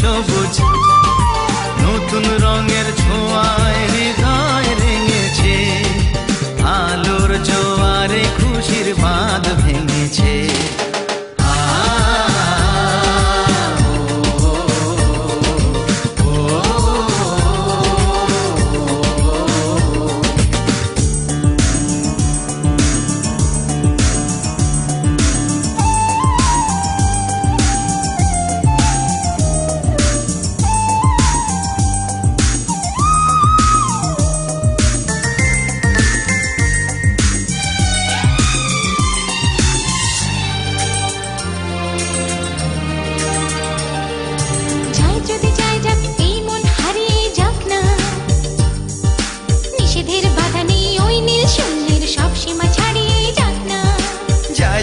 সবুজ নতুন রঙের ছোঁয়ায় হৃদয় রেঙেছে, আলোর জোয়ারে খুশির বাঁধ ভেঙেছে।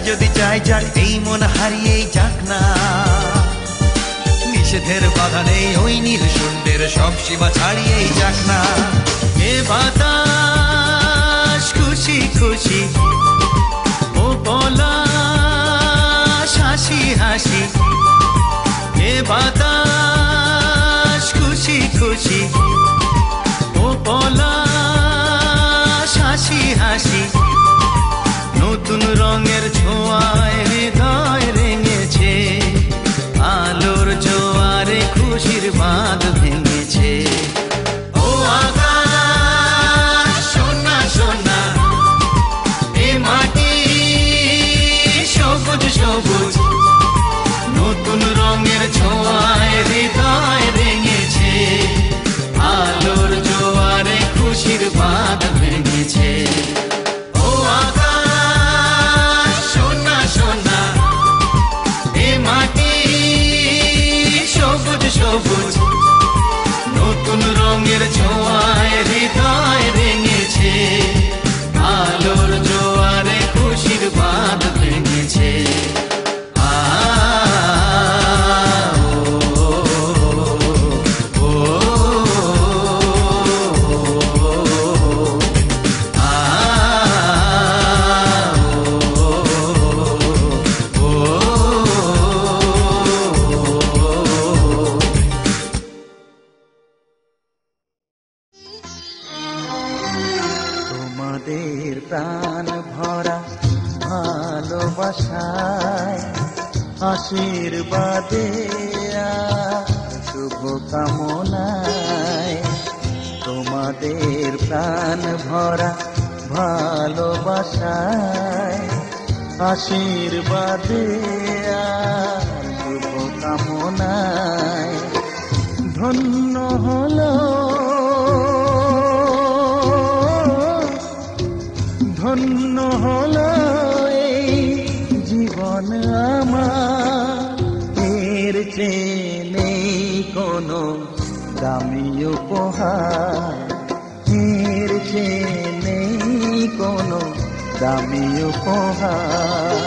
যদি যাই যাক এই মন হারিয়েই যাক না, নিষেধের বাধা নেই ওই নীল শূন্যের সব সীমা ছাড়িয়েই যাক না। এ বাতাস খুশি খুশি, ও পলাশ হাসি হাসি। এ বাতাস খুশি খুশি, ও পলাশ হাসি হাসি। নতুন রঙের ছোঁয়ায় হৃদয় রেঙেছে, আলোর জোয়ারে খুশির বাঁধ ভেঙেছে। ও আকাশ সোনা সোনা, এ মাটি সবুজ সবুজ। নতুন রঙের ছোঁয়ায় হৃদয় রেঙেছে, আলোর জোয়ারে খুশির বাঁধ ভেঙেছে। সবুজ নতুন রঙের ছোঁয়ায় হৃদয় রেঙেছে, আলোর জোয়ারে খুশির বাঁধ ভেঙেছে। প্রাণ ভরা ভালোবাসায় আশীর্বাদে শুভ কামনায়, তোমাদের প্রাণ ভরা ভালোবাসায় আশীর্বাদে শুভ কামনায়। ধন্য হলো ধন্য হলো এই জীবন আমার, এর চেয়ে নেই কোনো দামি উপহার, এর চেয়ে নেই কোনো দামি উপহার।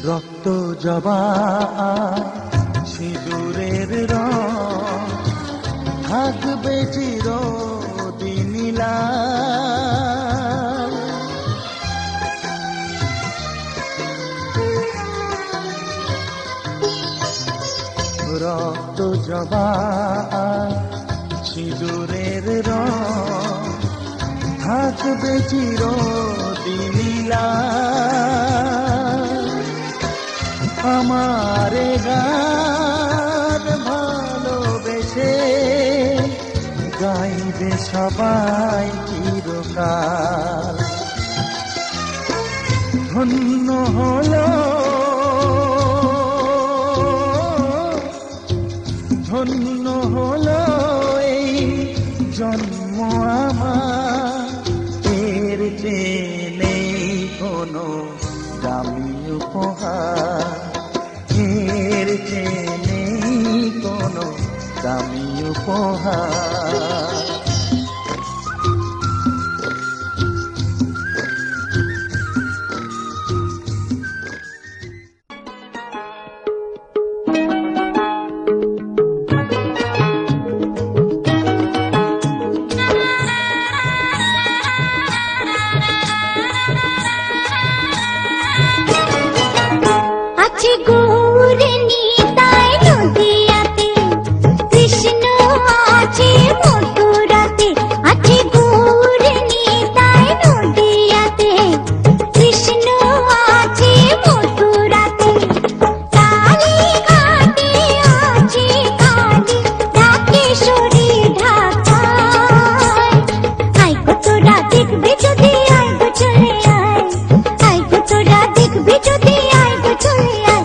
রক্ত জবা সিঁদুরের রং থাকবে চিরদিন লাল। রক্ত জবা সিঁদুরের রং থাকবে চিরদিন লাল। আমারে গান ভালোবেসে গাইবে সবাই চিরকাল। ধন্য হলো ধন্য হলো এই জন্ম আমার, এর চেয়ে নেই কোনো দামি উপহার, এর চেয়ে উপহার। আছে গৌর নিতাই নদিয়াতে, কৃষ্ণ আছে মথুরাতে। আছে গৌর নিতাই নদিয়াতে, কৃষ্ণ আছে মথুরাতে। কালীঘাটে আছে কালী, ঢাকেশ্বরী ঢাকায়। আয় গো তোরা দেখবি যদি, আয় গো চলে আয়। আয় গো তোরা দেখবি যদি, আয় গো চলে আয়।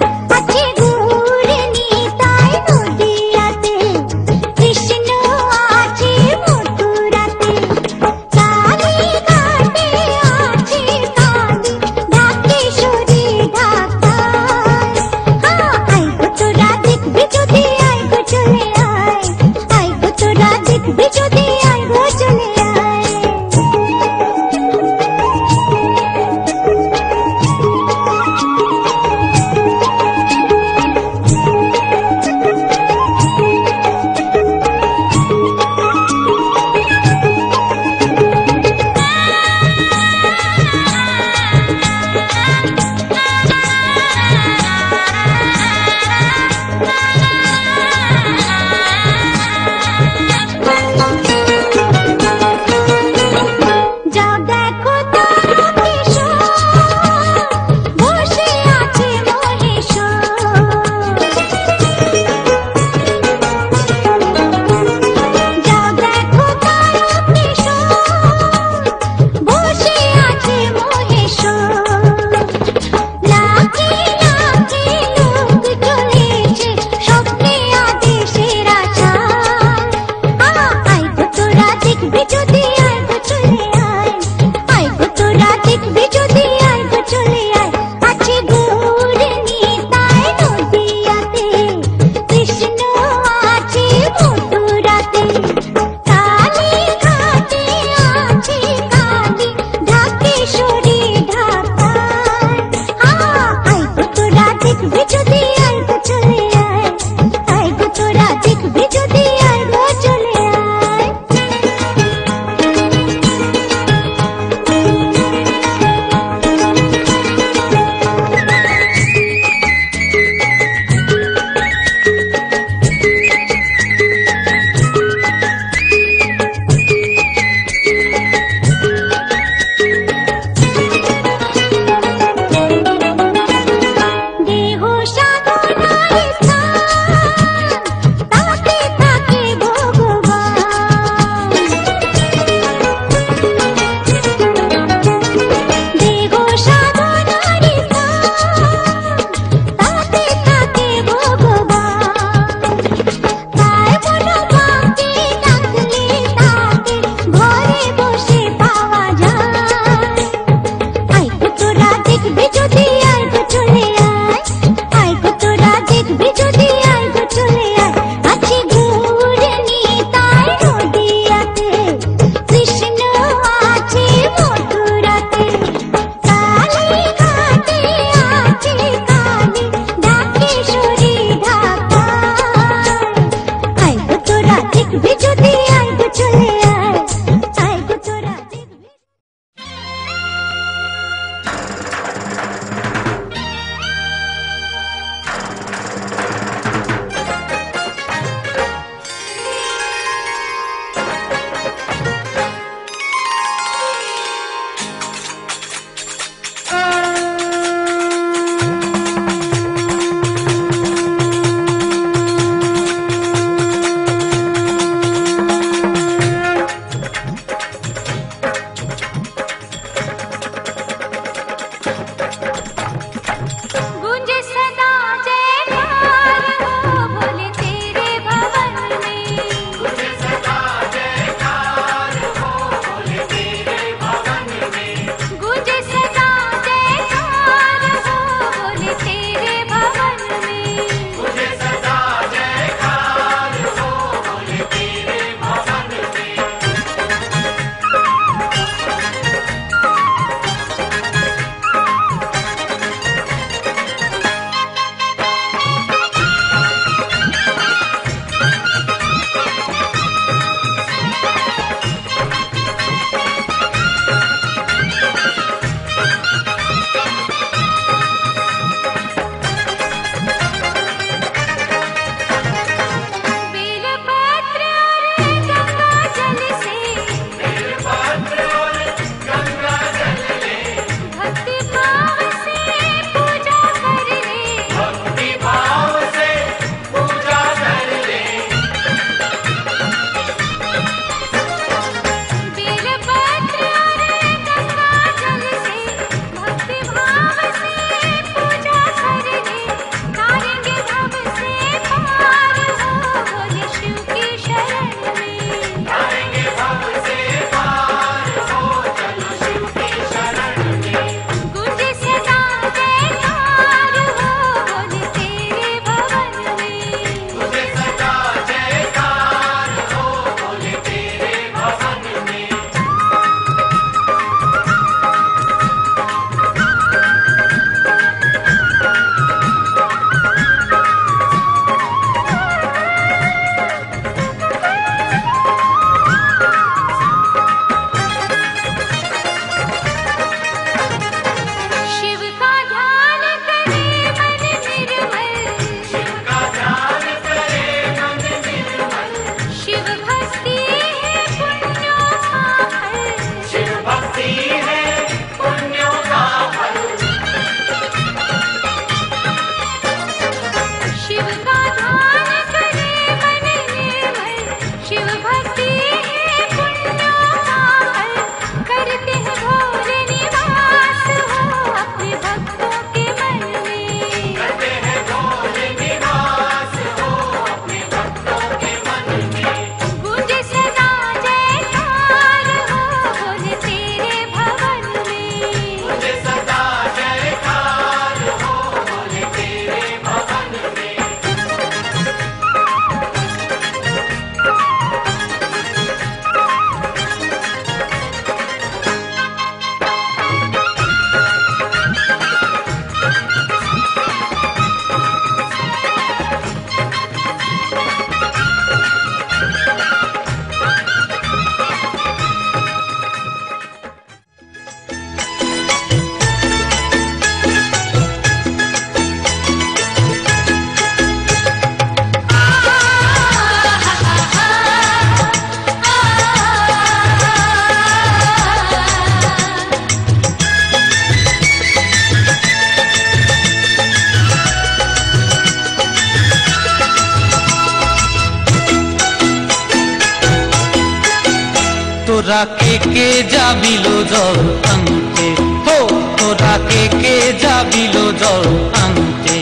তোরা কে যাবিল জল আনতে, হো তোরা কে যাবিল জল আনতে,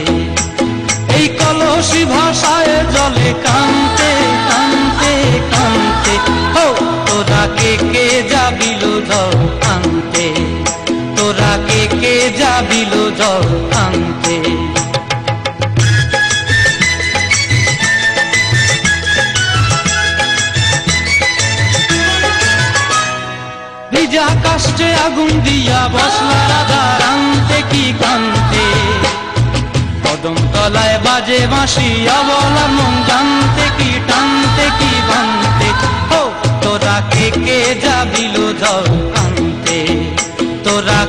এই কলসি ভাষায় জলে কানতে কানতে কানতে, হো তোরা কে যাবিল জল আনতে, তোরা কে যাবিল জল আনতে। ভিজা কাষ্টে আগুন দিয়া বসলা রাধা রানতে কি কানতে, কদম তলায় বাজে বাঁশি অবলা মন জানতে কি টানতে কি বানতে, ও তোরা কে যাবিল জল আনতে, তোরা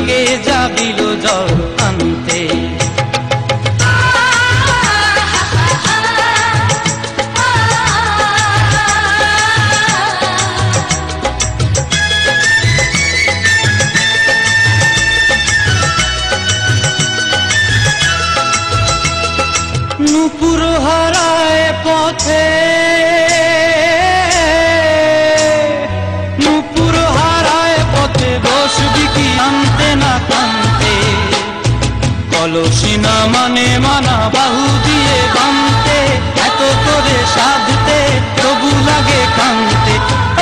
কে যাবিল জল আনতে। নূপুর হারায় পথে, নূপুর হারায় পথে বসবি কি আনতে না কানতে, কলসি না মানে মানা বাহু দিয়ে বানতে, এত করে সাধতে তবু লাগে কানতে,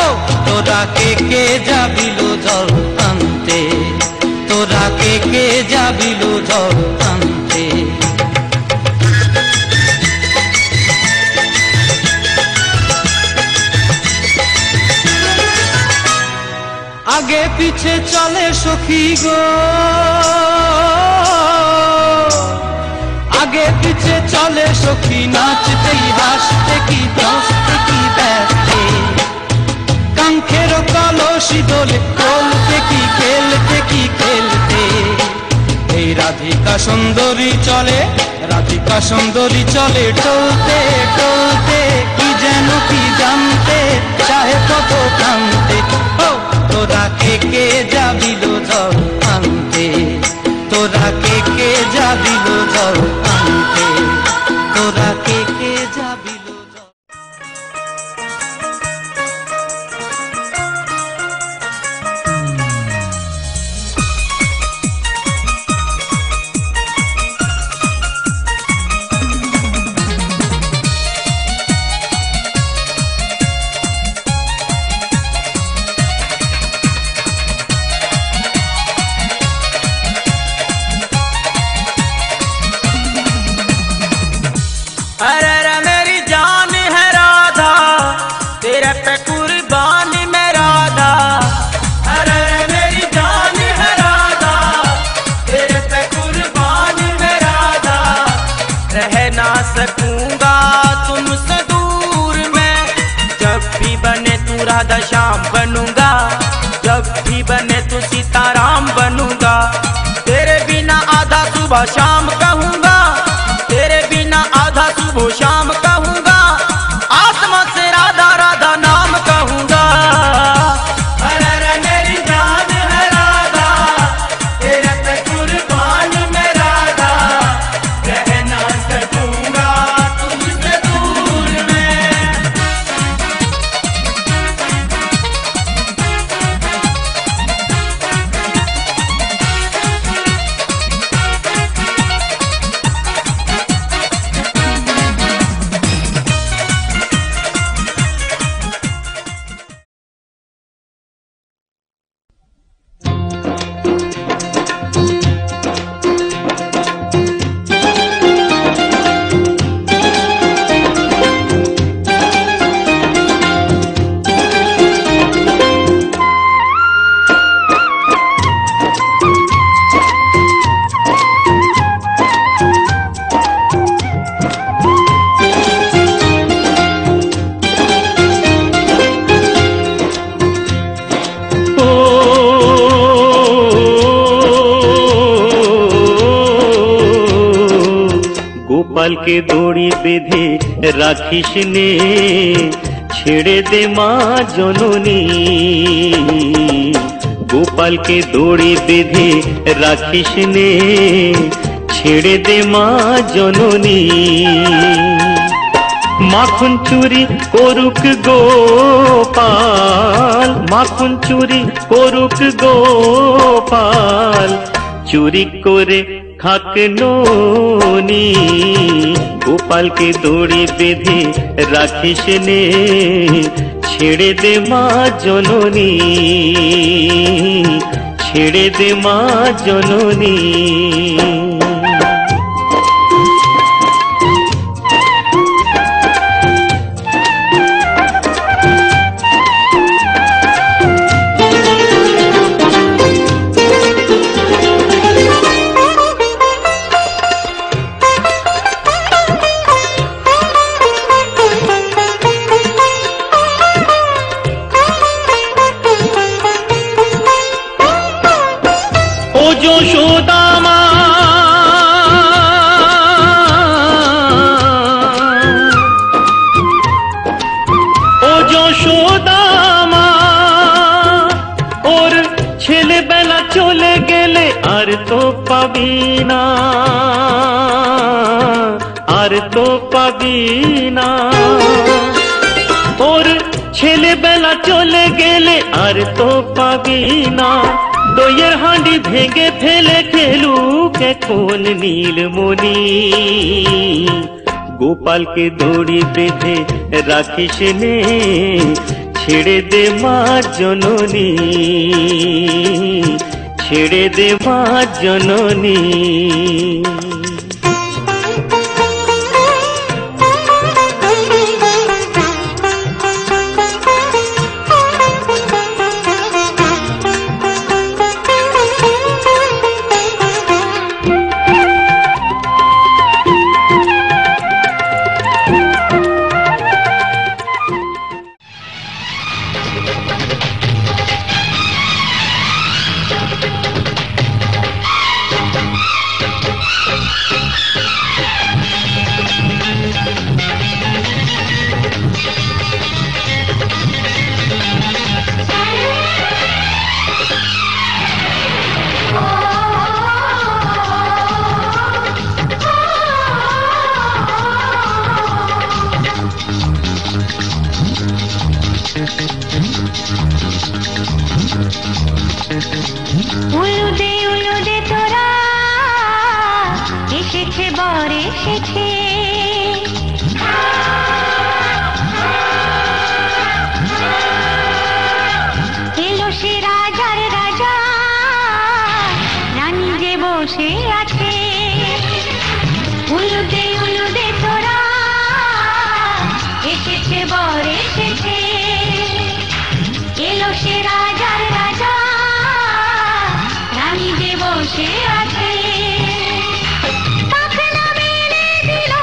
ও তোরা কে যাবিল জল আনতে, তোরা কে যাবিল জল আনতে। আগে পিছে চলে সখী গো, আগে পিছে চলে সখী, নাচতেই হাসতে কি দশতে কি ব্যস্তে, কাঙ্ক্ষের কলসি দোলে তোলতে কি খেলতে কি খেলতে, এই রাধিকা সুন্দরী চলে, রাধিকা সুন্দরী চলে টলতে টলতে, কি যেন কি জানতে চাহে কত কানতে, ও তোরা কে যাবিল জল আনতে, তোরা কে যাবিল জল আনতে, তোরা কে যাবিল জল। अरे रे मेरी जान है राधा, तेरे पे कुर्बान मैं राधा, अरे रे मेरी जान है राधा, तेरे पे कुर्बान मैं राधा, रह ना सकूंगा तुमसे दूर मैं, जब भी बने तू राधा श्याम बनूंगा, जब भी बने तू सीताराम बनूंगा, तेरे बिना आधा सुबह शाम कहूंगा, तेरे बिना आधा सुबह शाम कहूंगा, आसमां से राधा राधा नाम कहूंगा। अरे रे मेरी जान है राधा, तेरे पे कुर्बान मैं राधा, रह ना सकूंगा तुमसे दूर मैं। गोपाल के दौड़ी बेधे राखिस ने छेड़े दे माँ जननी, गोपाल के दौड़ी बेधे राखिस ने छेड़े दे माँ जननी, মাখন চুরি করুক গোপাল, মাখন চুরি করুক গোপাল, চুরি করে খাক ননি। গোপালকে দড়ি বেঁধে রাখিস নে, ছেড়ে দে মা জননী, ছেড়ে দে মা জননী। ও যশোদা মা, ও যশোদা মা, ওর ছেলেবেলা চলে গেলে আর তো পাবি না, আর তো পাবি না। ওর ছেলেবেলা চলে গেলে আর তো পাবি না। দইয়ের হাঁড়ি ভেঙে ফেলে খেলুক এখন নীলমণি। গোপালকে দড়ি বেঁধে রাখিস নে, ছেড়ে দে মা জননী, ছেড়ে দে মা জননী। উলুদে তোরা এসেছে বর এসেছে, এলো সে রাজার রাজা, রানী যে বসে আছে। উলুদে তোরা এসেছে বর এসেছে, এলো সে রাজার রাজা, রানী যে বসে আছে। পাখনা মেলে দিল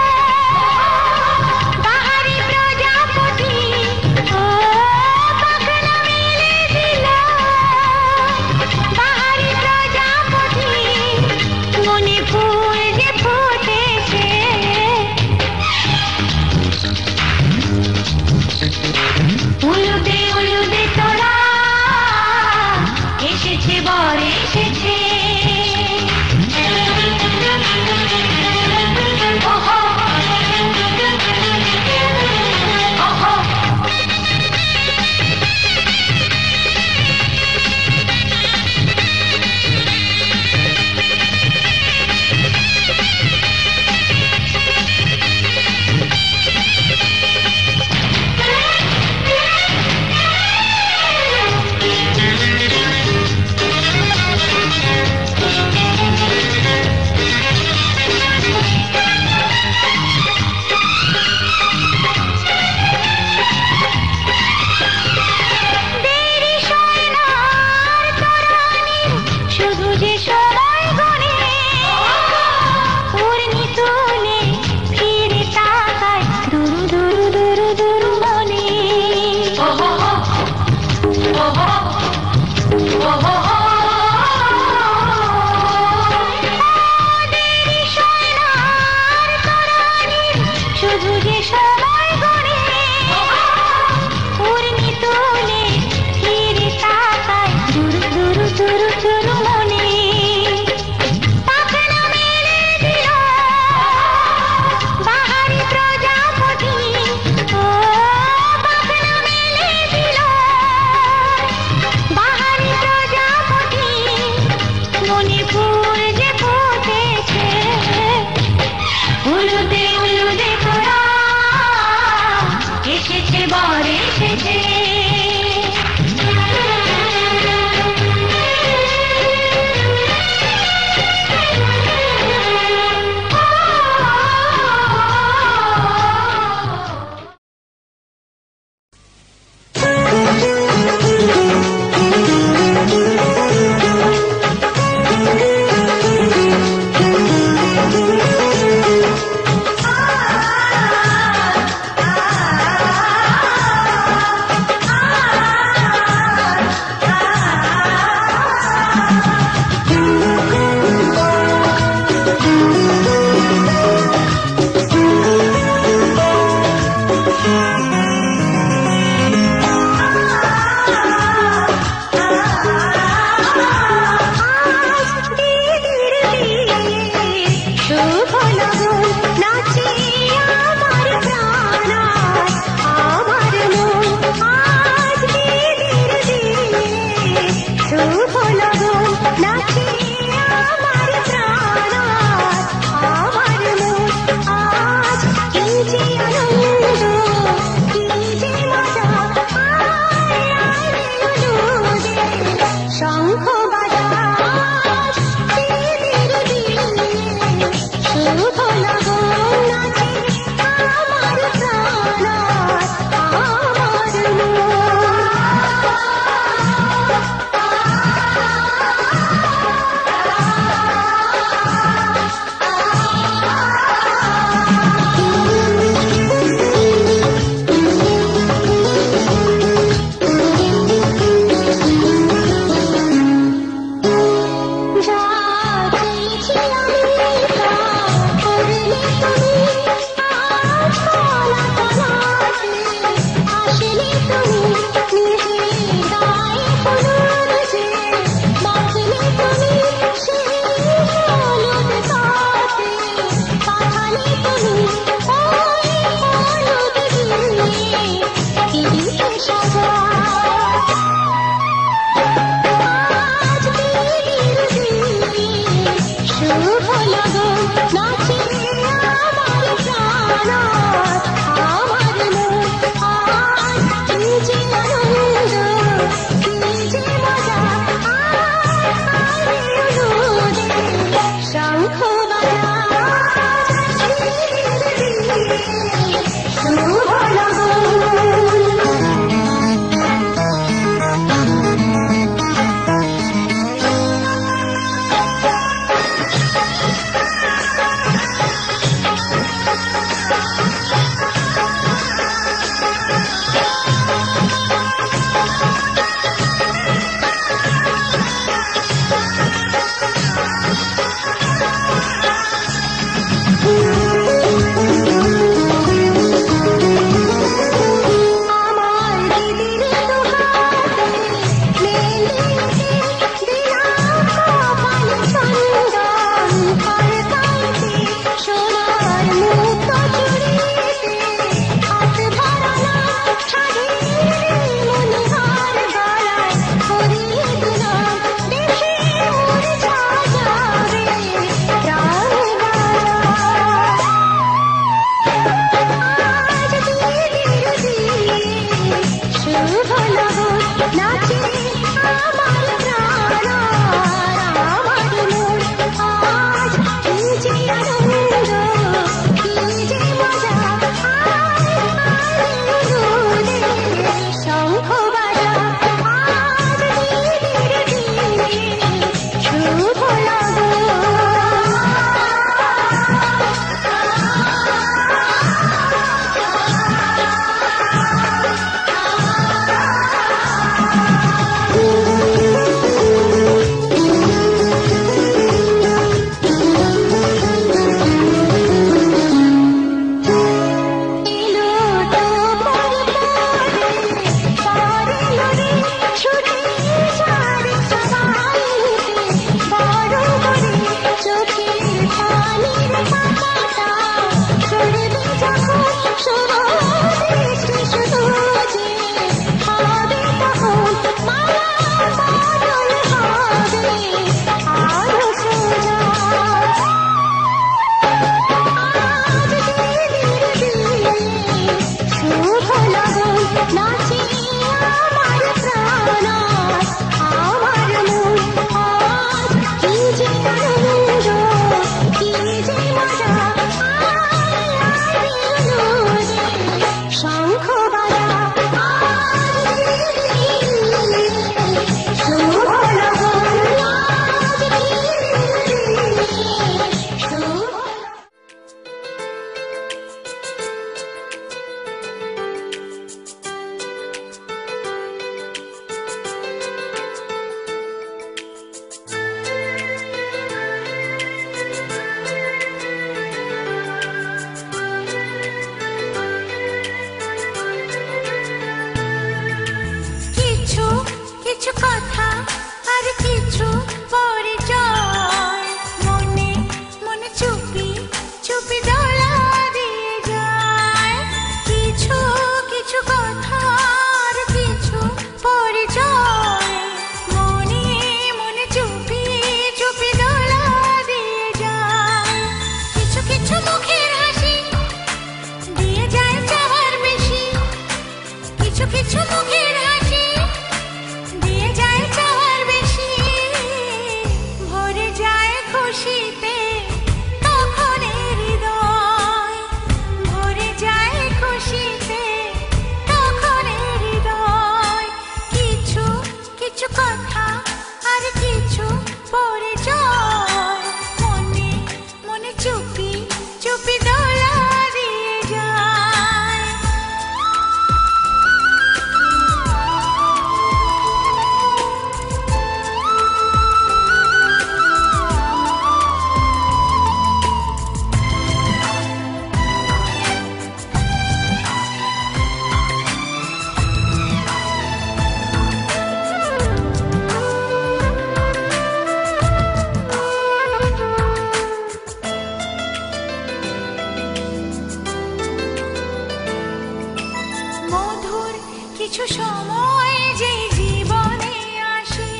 কিছু সময় যে জীবনে আসে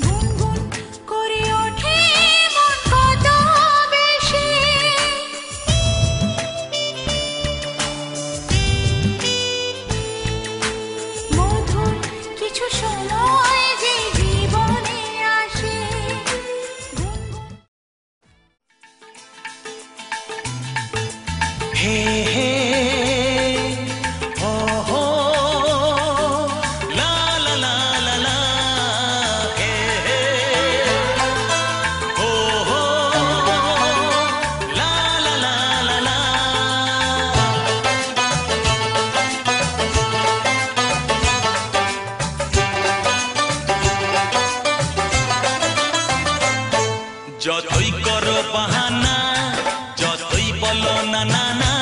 গুনগুন করে ওঠে মন কত বেশি মধুর কিছু সময় যে জীবনে আসে হে হে হো হো লা লা লা লা লা হে হে হো হো লা লা লা লা লা যতই করো বাহানা যতই বলো না না না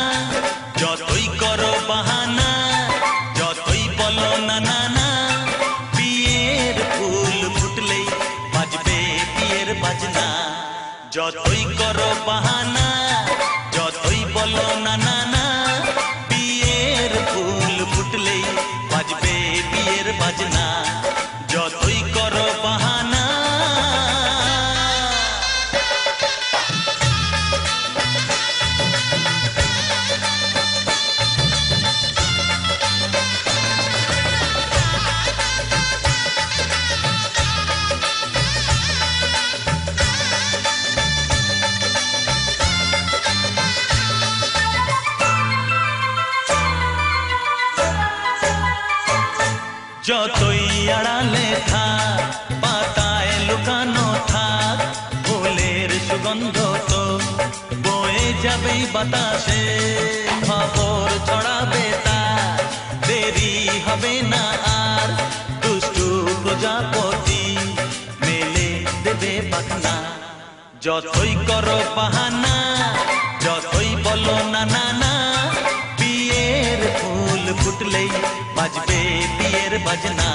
যতই করো বাহানা যতই বলো না না না বিয়ের ফুল ফুটলেই বাজবে বিয়ের বাজনা যতই করো বাহানা যতই বলো না না না বিয়ের ফুল ফুটলেই বাজবে বিয়ের বাজনা যতই করো বাহানা যতই আড়ালে থাক পাতায় লুকানো থাক ফুলের সুগন্ধ তো বয়ে যাবেই বাতাসে খবর ছড়াবে তার দেরি হবে না আর দুষ্টু প্রজাপতি মেলে দেবে পাখনা যতই করো বাহানা যতই বলো না না না বিয়ের ফুল ফুটলেই বাজবে বিয়ের বাজনা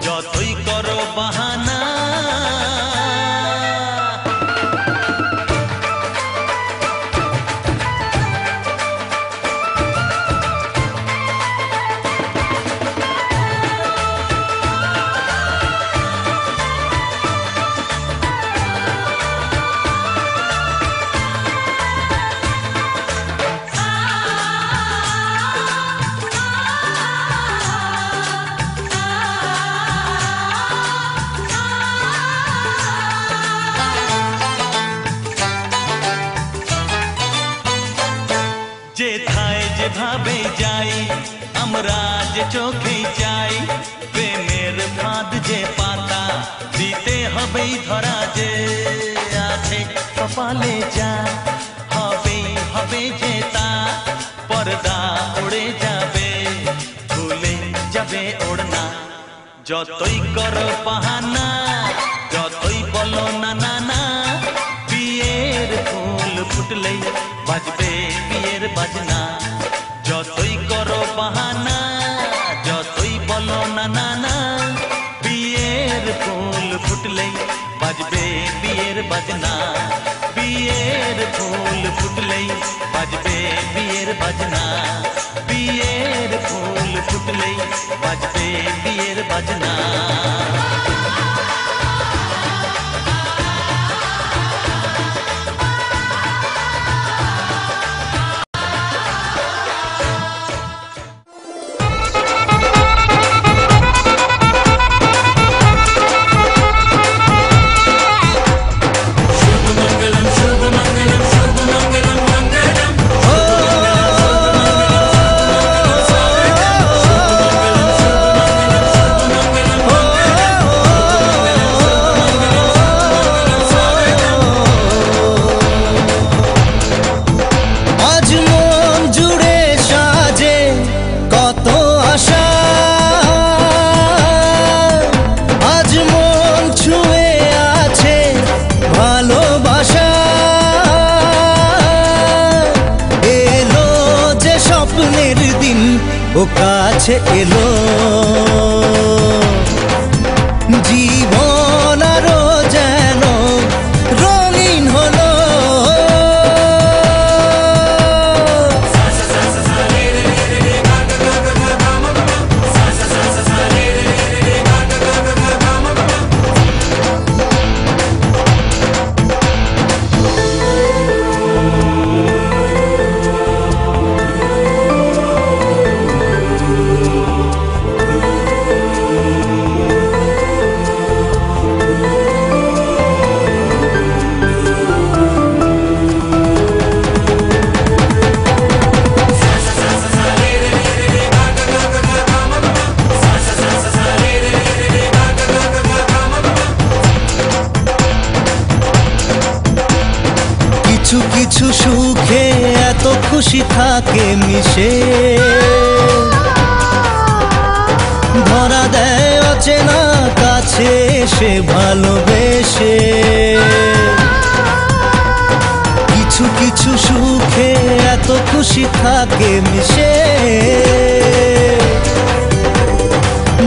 যতই করো বাহানা যেথায় যেভাবে যাই আমরা যে চোখে যাই প্রেমের ফাঁদ যে পাতা দিতে হবেই ধরা যে আছে কপালে যা হবেই হবে যে তা পর্দা উড়ে যাবে ভুলে যাবে ওড়না যতই করো বাহানা যতই বলো না না না বিয়ের ফুল ফুটলেই বাজবে বিয়ের বাজনা যতই করো বাহানা যতই বলো না না না বিয়ের ফুল ফুটলেই বাজবে বিয়ের বাজনা বিয়ের ফুল ফুটলেই বাজবে বিয়ের বাজনা বিয়ের ফুল ফুটলেই বাজবে বিয়ের বাজনা ও কাছে এলো জীবন আরো যেন রঙিন হলো খুশি থাকে মিশে, ধরা দেয় অচেনা কাছে এসে ভালোবেসে। কিছু কিছু সুখে এত খুশি থাকে মিশে,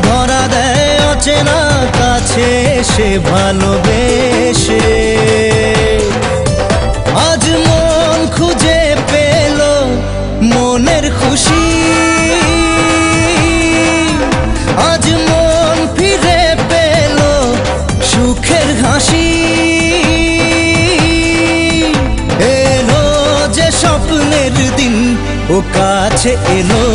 ধরা দেয় অচেনা কাছে এসে ভালোবেসে। আজ মন খুঁজে পেল মনের খুশি, আজ মন ফিরে পেল সুখের হাসি। এলো যে স্বপ্নের দিন ও কাছে এলো,